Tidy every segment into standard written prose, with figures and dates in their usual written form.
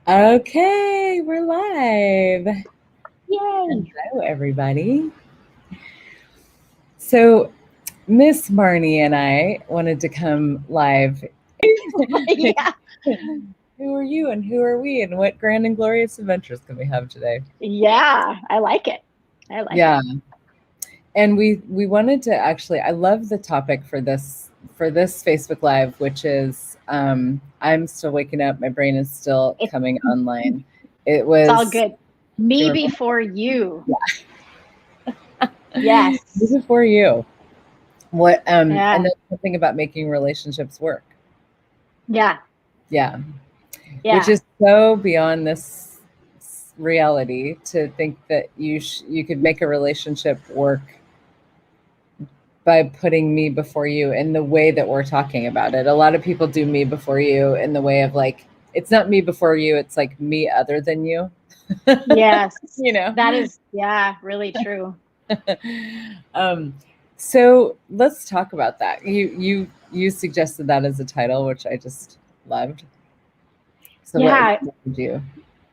Okay, we're live. Yay. Hello, everybody. So, Miss Marnie and I wanted to come live. Yeah. Who are you and who are we and what grand and glorious adventures can we have today? Yeah. I like it. I like it. Yeah. And we wanted to actually I love the topic for this Facebook Live, which is I'm still waking up, my brain is still It's, coming online. It it's all was good. do you Me remember? before you. This Yes. is for you. What and Yeah. then something about making relationships work. Yeah. Yeah. Which Yeah. is so beyond this reality to think that you could make a relationship work by putting me before you in the way that we're talking about it. A lot of people do me before you in the way of like it's not me before you, it's like me other than you. Yes. You know. That is, yeah, really true. um, so let's talk about that. You suggested that as a title, which I just loved. So Yeah. what would you?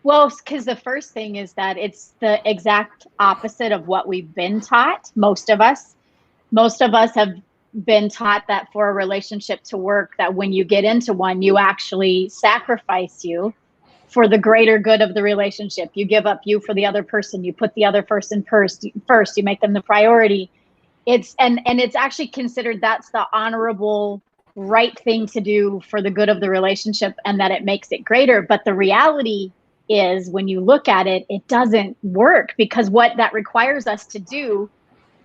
Well, because the first thing is that it's the exact opposite of what we've been taught. Most of us have been taught that for a relationship to work, that when you get into one, you actually sacrifice you for the greater good of the relationship. You give up you for the other person. You put the other person first. You make them the priority. And it's actually considered that's the honorable right thing to do for the good of the relationship, and that it makes it greater. But the reality is, when you look at it, it doesn't work, because what that requires us to do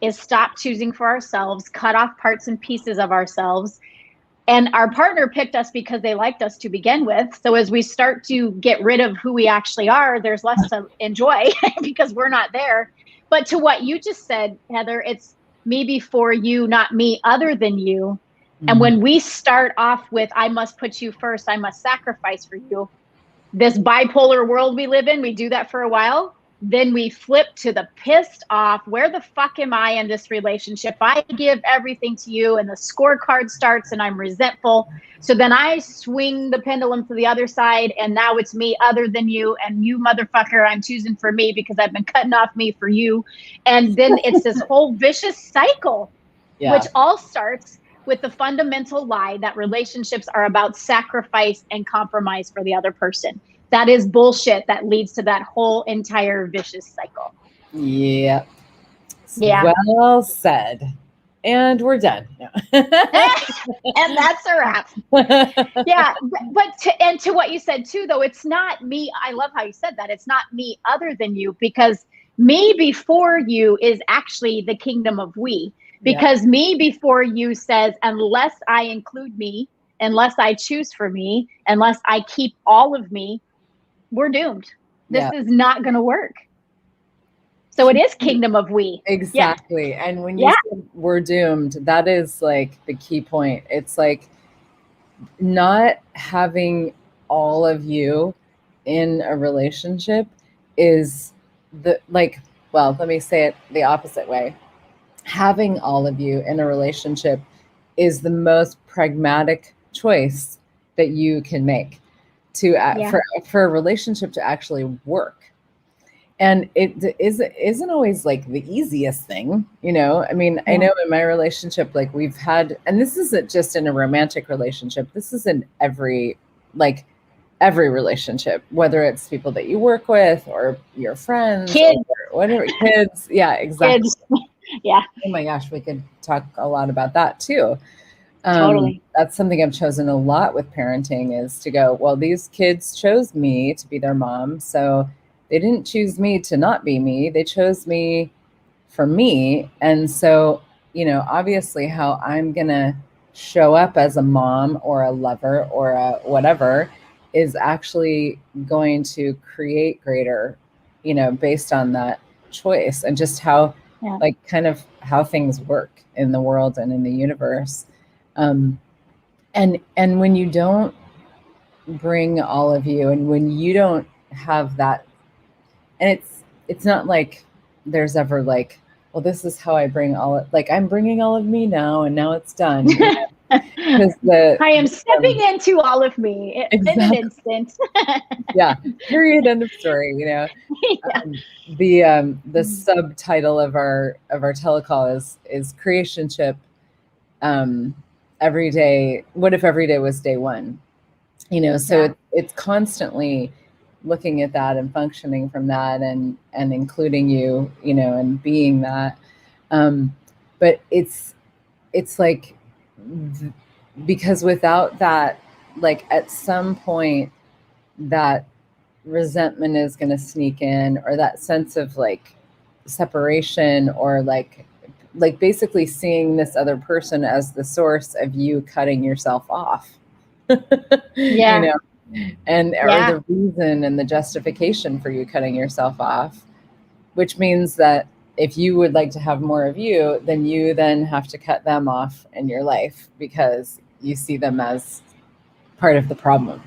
is stop choosing for ourselves, cut off parts and pieces of ourselves. And our partner picked us because they liked us to begin with. So as we start to get rid of who we actually are, there's less to enjoy because we're not there. But to what you just said, Heather, it's me before you, not me other than you. And Mm. when we start off with, I must put you first, I must sacrifice for you, this bipolar world we live in, we do that for a while. Then we flip to the pissed off, where the fuck am I in this relationship? I give everything to you, and the scorecard starts, and I'm resentful. So then I swing the pendulum to the other side, and now it's me other than you, and you motherfucker, I'm choosing for me because I've been cutting off me for you. And then it's this whole vicious cycle, which Yeah. all starts with the fundamental lie that relationships are about sacrifice and compromise for the other person. That is bullshit that leads to that whole entire vicious cycle. Yeah. Yeah. Well said. And we're done. No. And that's a wrap. Yeah, and to what you said too, though, it's not me. I love how you said that. It's not me other than you, because me before you is actually the kingdom of we. Yeah. Because me before you says, unless I include me, unless I choose for me, unless I keep all of me, we're doomed. This Yeah. is not going to work. So it is kingdom of we. Yeah. Exactly. And when you Yeah. said we're doomed, that is like the key point. It's like not having all of you in a relationship is the like, well, let me say it the opposite way. Having all of you in a relationship is the most pragmatic choice that you can make to Yeah. for a relationship to actually work. And isn't always like the easiest thing, you know. I mean, I Yeah. know in my relationship, like we've had, and this isn't just in a romantic relationship, this is in like every relationship, whether it's people that you work with or your friends or Kids. whatever, kids. Yeah, exactly. Kids. Yeah. Oh my gosh, we could talk a lot about that too. Totally. That's something I've chosen a lot with parenting, is to go, well, these kids chose me to be their mom. So they didn't choose me to not be me. They chose me for me. And so, obviously how I'm going to show up as a mom or a lover or a whatever is actually going to create greater, based on that choice and just how, Yeah. like, kind of how things work in the world and in the universe. Um, and when you don't bring all of you, and when you don't have that, and it's not like there's ever like, well, this is how I bring all of, like, I'm bringing all of me now and now it's done. Because I am stepping into all of me in an exactly. instant. Yeah. Period. End of story. Yeah. The subtitle of our telecall is creationship. Um, every day. What if every day was day one? So Yeah. it's constantly looking at that and functioning from that, and including you, and being that. But it's like, because without that, like, at some point, that resentment is going to sneak in, or that sense of like separation, or like basically seeing this other person as the source of you cutting yourself off. you Yeah. know and or Yeah. the reason and the justification for you cutting yourself off, which means that if you would like to have more of you, then you then have to cut them off in your life, because you see them as part of the problem.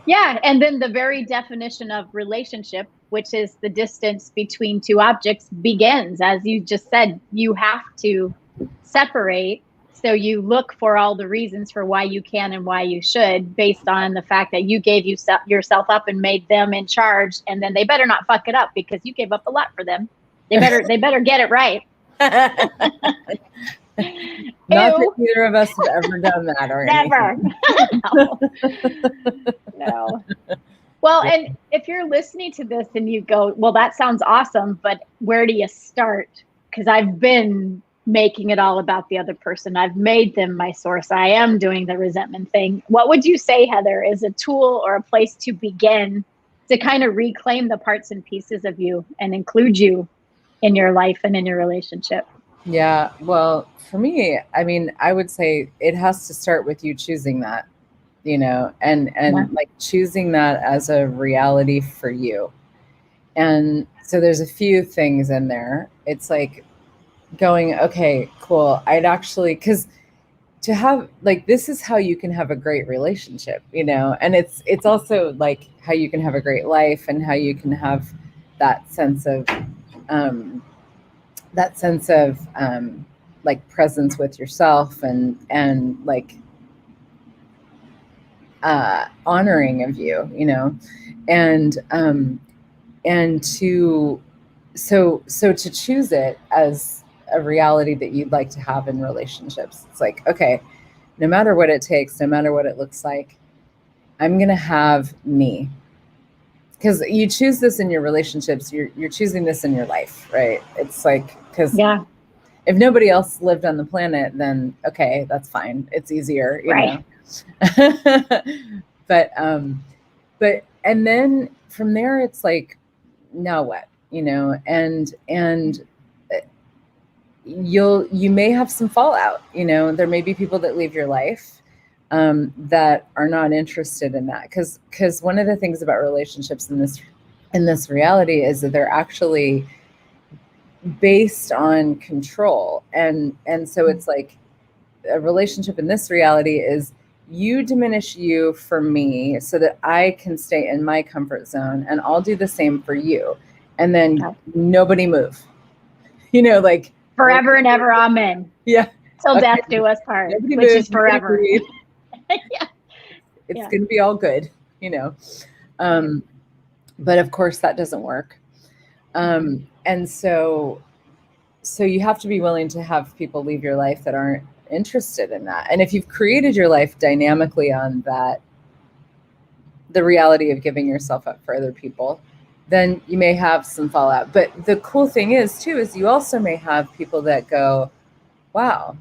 Yeah. And then the very definition of relationship, which is the distance between two objects, begins. As you just said, you have to separate. So you look for all the reasons for why you can and why you should, based on the fact that you gave yourself up and made them in charge. And then they better not fuck it up, because you gave up a lot for them. They better get it right. Not that either of us have ever done that or Never. anything. No. Well, and if you're listening to this and you go, well, that sounds awesome, but where do you start? Because I've been making it all about the other person. I've made them my source. I am doing the resentment thing. What would you say, Heather, is a tool or a place to begin to kind of reclaim the parts and pieces of you and include you in your life and in your relationship? Yeah, well, for me, I mean, I would say it has to start with you choosing that, and Yeah. like choosing that as a reality for you. And so there's a few things in there. It's like going, okay, cool. I'd actually, because to have, like, this is how you can have a great relationship, and it's also like how you can have a great life, and how you can have that sense of um, like presence with yourself, and like honoring of you, and to to choose it as a reality that you'd like to have in relationships. It's like, okay, no matter what it takes, no matter what it looks like, I'm gonna have me. Because you choose this in your relationships, you're choosing this in your life, right? It's like, because Yeah. if nobody else lived on the planet, then okay, that's fine. It's easier, Right. but and then from there, it's like, now what, and you may have some fallout. There may be people that leave your life that are not interested in that, because one of the things about relationships in this reality is that they're actually based on control, and so it's like, a relationship in this reality is, you diminish you for me so that I can stay in my comfort zone, and I'll do the same for you, and then nobody move, like Forever and ever, amen. Yeah. Till death do us part, Nobody which move, is forever. Yeah. It's going to be all good, but of course that doesn't work. And so you have to be willing to have people leave your life that aren't interested in that. And if you've created your life dynamically on that, the reality of giving yourself up for other people, then you may have some fallout. But the cool thing is too, is you also may have people that go, wow,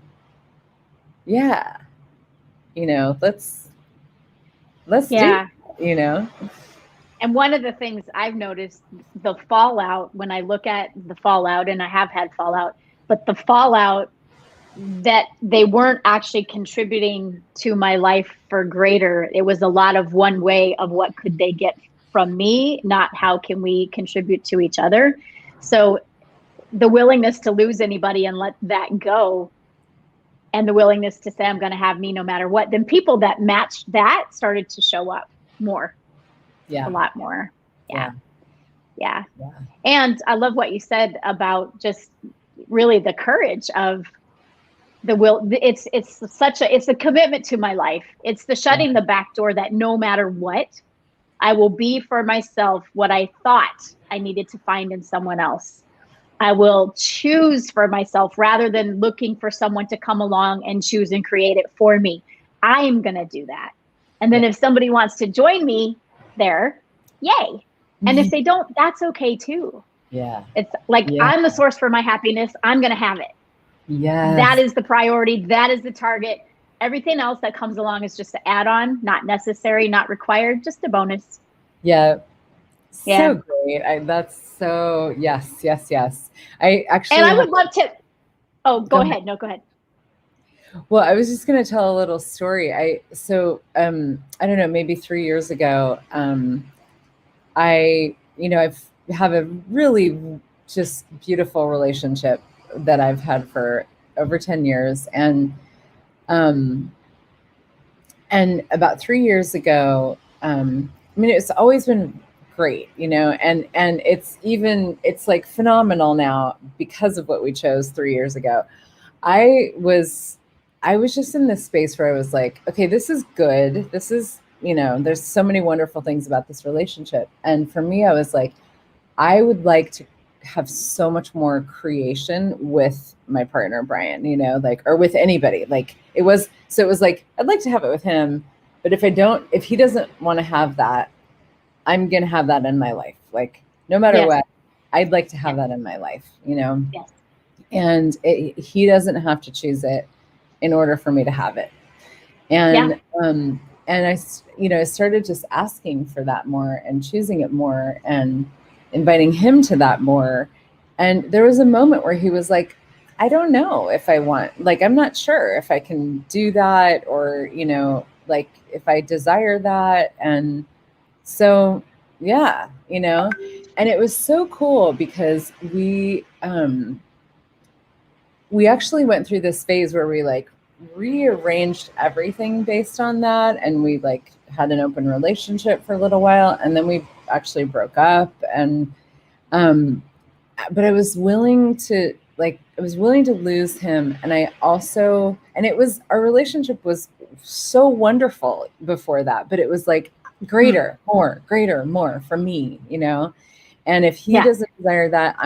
yeah, let's Yeah. do, And one of the things I've noticed, the fallout, when I look at the fallout, and I have had fallout, but the fallout that they weren't actually contributing to my life for greater. It was a lot of one way of what could they get from me, not how can we contribute to each other. So the willingness to lose anybody and let that go, and the willingness to say, I'm going to have me no matter what, then people that matched that started to show up more. Yeah. A lot more. Yeah. Yeah. And I love what you said about just really the courage of the will, it's a commitment to my life. It's the shutting the back door that no matter what, I will be for myself what I thought I needed to find in someone else. I will choose for myself rather than looking for someone to come along and choose and create it for me. I am going to do that. And then if somebody wants to join me there, yay. And if they don't, that's okay too. Yeah. It's like, I'm the source for my happiness. I'm going to have it. Yes. That is the priority. That is the target. Everything else that comes along is just an add-on, not necessary, not required, just a bonus. Yeah. Yeah. So great. That's so, yes. I actually, and I would love to, go ahead. No, go ahead. Well, I was just going to tell a little story. I don't know, maybe 3 years ago, I have a really just beautiful relationship that I've had for over 10 years. And about 3 years ago, it's always been great, and it's like phenomenal now because of what we chose 3 years ago. I was just in this space where I was like, okay, this is good. This is, there's so many wonderful things about this relationship. And for me, I was like, I would like to have so much more creation with my partner, Brian, or with anybody. It was like, I'd like to have it with him, but if he doesn't want to have that, I'm going to have that in my life. Like, no matter what, I'd like to have that in my life, Yes. And he doesn't have to choose it in order for me to have it. And, and I started just asking for that more and choosing it more and inviting him to that more. And there was a moment where he was like, I don't know if I want, I'm not sure if I can do that, or, if I desire that. And so, and it was so cool because we actually went through this phase where we rearranged everything based on that. And we had an open relationship for a little while, and then we actually broke up. And, but I was willing to lose him. And our relationship was so wonderful before that, but it was greater, more for me, And if he doesn't desire that,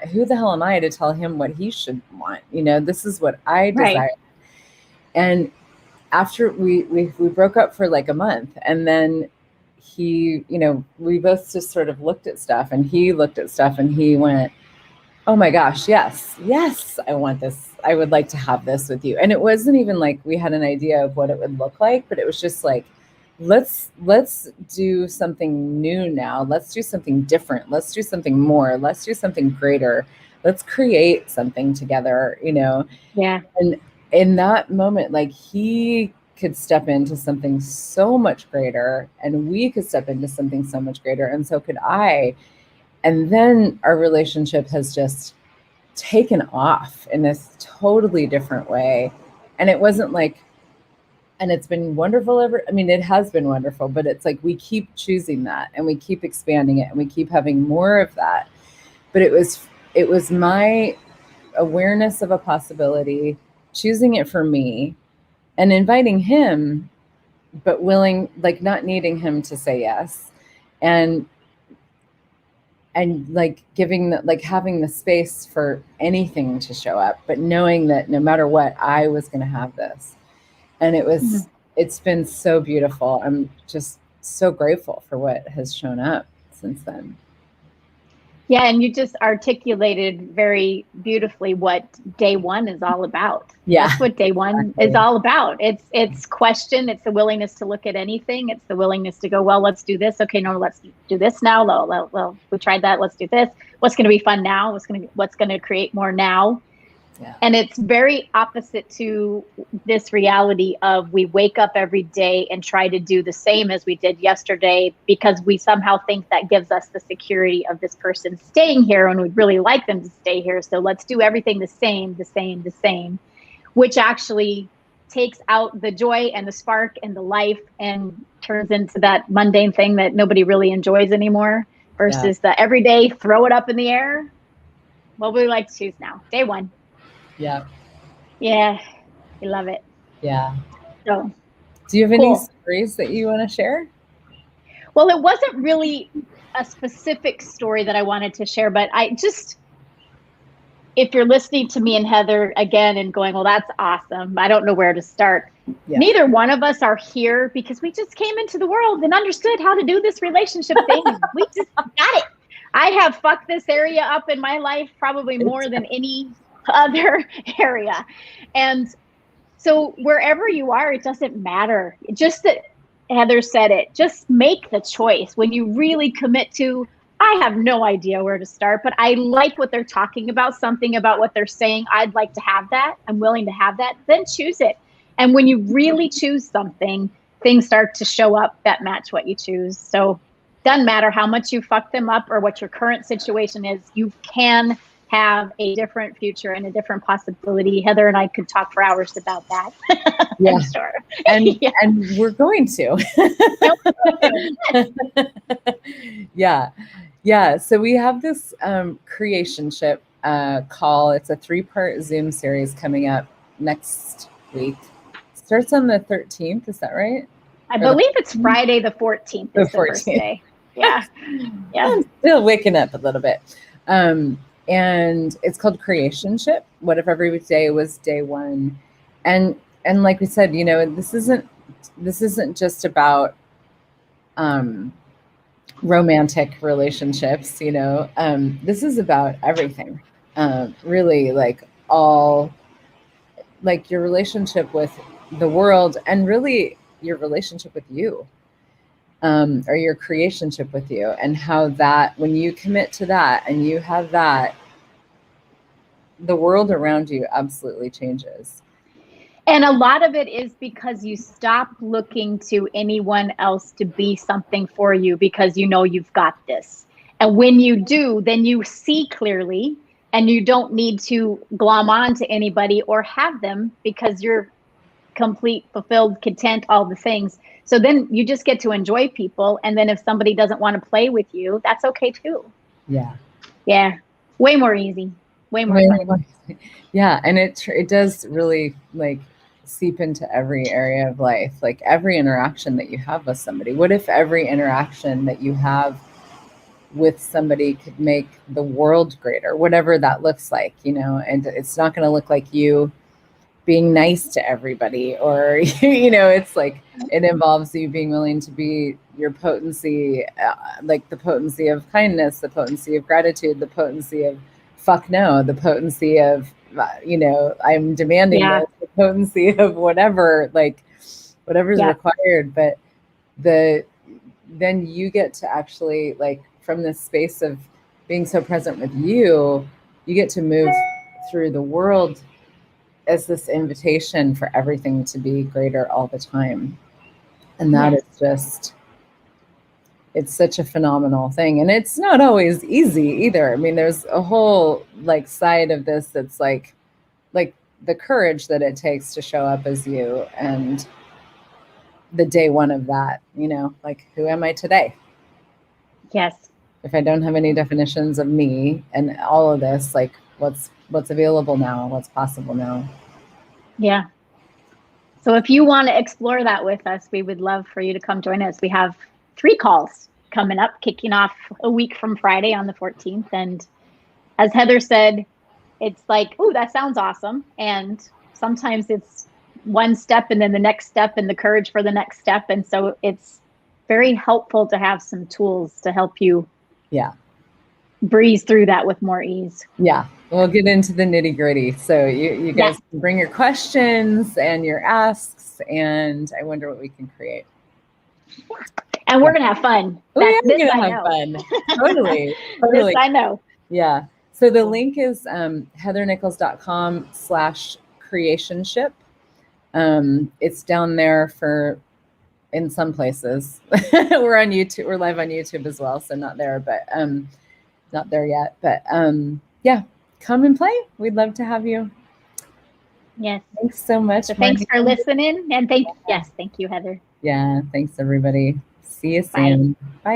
who the hell am I to tell him what he should want? This is what I desire. Right. And after we broke up for a month, and then he, we both just sort of looked at stuff, and he looked at stuff, and he went, oh my gosh, yes, I want this. I would like to have this with you. And it wasn't even we had an idea of what it would look like, but it was just let's do something new now. Let's do something different. Let's do something more. Let's do something greater. Let's create something together, Yeah. And in that moment, he could step into something so much greater, and we could step into something so much greater, and so could I. And then our relationship has just taken off in this totally different way. And it wasn't and it's been wonderful it has been wonderful, but it's we keep choosing that, and we keep expanding it, and we keep having more of that. But it was my awareness of a possibility, choosing it for me, and inviting him, but willing, not needing him to say yes, and giving having the space for anything to show up, but knowing that no matter what, I was going to have this. And it's been so beautiful. I'm just so grateful for what has shown up since then. Yeah. And you just articulated very beautifully what day one is all about. Yeah. That's what day one is all about. It's question. It's the willingness to look at anything. It's the willingness to go, well, let's do this. Okay, no, let's do this now. Well, we tried that. Let's do this. What's going to be fun now? What's going to create more now? Yeah. And it's very opposite to this reality of we wake up every day and try to do the same as we did yesterday, because we somehow think that gives us the security of this person staying here, and we'd really like them to stay here. So let's do everything the same, which actually takes out the joy and the spark and the life and turns into that mundane thing that nobody really enjoys anymore, versus the everyday throw it up in the air. What would we like to choose now? Day one. Yeah. Yeah. I love it. Yeah. So Do you have any cool. stories that you want to share? Well, it wasn't really a specific story that I wanted to share, but if you're listening to me and Heather again and going, well, that's awesome, I don't know where to start. Yeah. Neither one of us are here because we just came into the world and understood how to do this relationship thing. We just got it. I have fucked this area up in my life probably more than any other area. And so wherever you are, it doesn't matter. Just that Heather said it, just make the choice. When you really commit to, I have no idea where to start, but I like what they're talking about, something about what they're saying. I'd like to have that. I'm willing to have that. Then choose it. And when you really choose something, things start to show up that match what you choose. So doesn't matter how much you fuck them up or what your current situation is, you can have a different future and a different possibility. Heather and I could talk for hours about that. Yeah. I'm sure. And Yeah. and we're going to. Yeah. Yeah. So we have this creationship call. It's a 3-part Zoom series coming up next week. Starts on the 13th. Is that right? I believe it's Friday the 14th is the first 14th. day. Yeah. Yeah. I'm still waking up a little bit. And it's called Creationship. What if every day was day one? And like we said, you know, this isn't just about romantic relationships, you know. This is about everything. Really, like all, like your relationship with the world, and really your relationship with you. Or your creationship with you, and how that, when you commit to that and you have that, the world around you absolutely changes. And a lot of it is because you stop looking to anyone else to be something for you because you know you've got this. And when you do, then you see clearly and you don't need to glom on to anybody or have them because you're complete, fulfilled, content, all the things. So then you just get to enjoy people. And then if somebody doesn't want to play with you, that's okay too. Yeah. Yeah. Way more easy. Way more fun. Yeah. And it does really like seep into every area of life, like every interaction that you have with somebody. What if every interaction that you have with somebody could make the world greater, whatever that looks like, you know? And it's not going to look like you being nice to everybody, or you know, it's like it involves you being willing to be your potency, like the potency of kindness, the potency of gratitude, the potency of fuck no, the potency of you know, I'm demanding this, the potency of whatever, like whatever's required. But then you get to actually, like, from this space of being so present with you get to move through the world as this invitation for everything to be greater all the time. And that is just, it's such a phenomenal thing. And it's not always easy either. I mean, there's a whole like side of this that's like the courage that it takes to show up as you, and the day one of that, you know, like, who am I today? Yes. If I don't have any definitions of me and all of this, like what's available now, what's possible now. Yeah. So if you want to explore that with us, we would love for you to come join us. We have 3 calls coming up, kicking off a week from Friday on the 14th. And as Heather said, it's like, oh, that sounds awesome. And sometimes it's one step and then the next step and the courage for the next step. And so it's very helpful to have some tools to help you breeze through that with more ease. Yeah. We'll get into the nitty gritty. So you guys can bring your questions and your asks, and I wonder what we can create. And we're going to have fun. We're going to have fun. Totally. This I know. Yeah. So the link is heathernichols.com/creationship. It's down there in some places. We're on YouTube. We're live on YouTube as well. So not there, but not there yet. But yeah, come and play. We'd love to have you. Yes. Thanks so much. So thanks for listening. And thank you, Heather. Yeah. Thanks, everybody. See you soon. Bye. Bye.